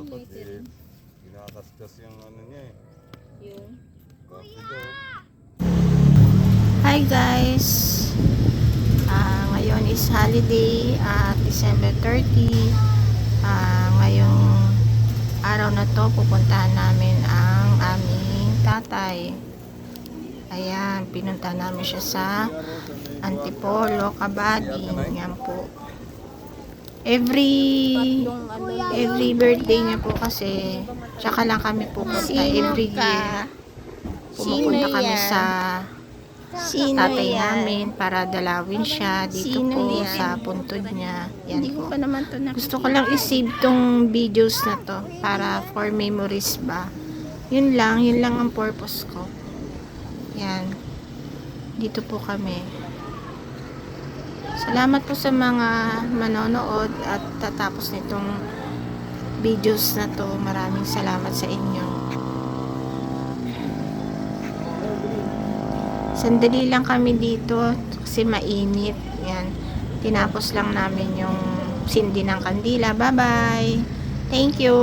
dapat kinakaskas yung ano niya eh. Yung Coffee daw. Hi guys! Ngayon is holiday at December 30. Ngayong araw na to pupuntahan namin ang aming tatay. Ayan, pinunta namin siya sa Antipolo, Cabadi. Yan po. Every birthday niya po kasi tsaka lang kami pupunta every year. Pumupunta kami sa tatay namin para dalawin siya dito po sa puntod niya. Yan po. Gusto ko lang i-save tong videos na to para for memories ba. Yun lang ang purpose ko. Yan. Dito po kami. Salamat po sa mga manonood at tatapos nitong videos na to. Maraming salamat sa inyo. Sandali lang kami dito kasi mainit. Yan. Tinapos lang namin yung sindi ng kandila. Bye-bye. Thank you.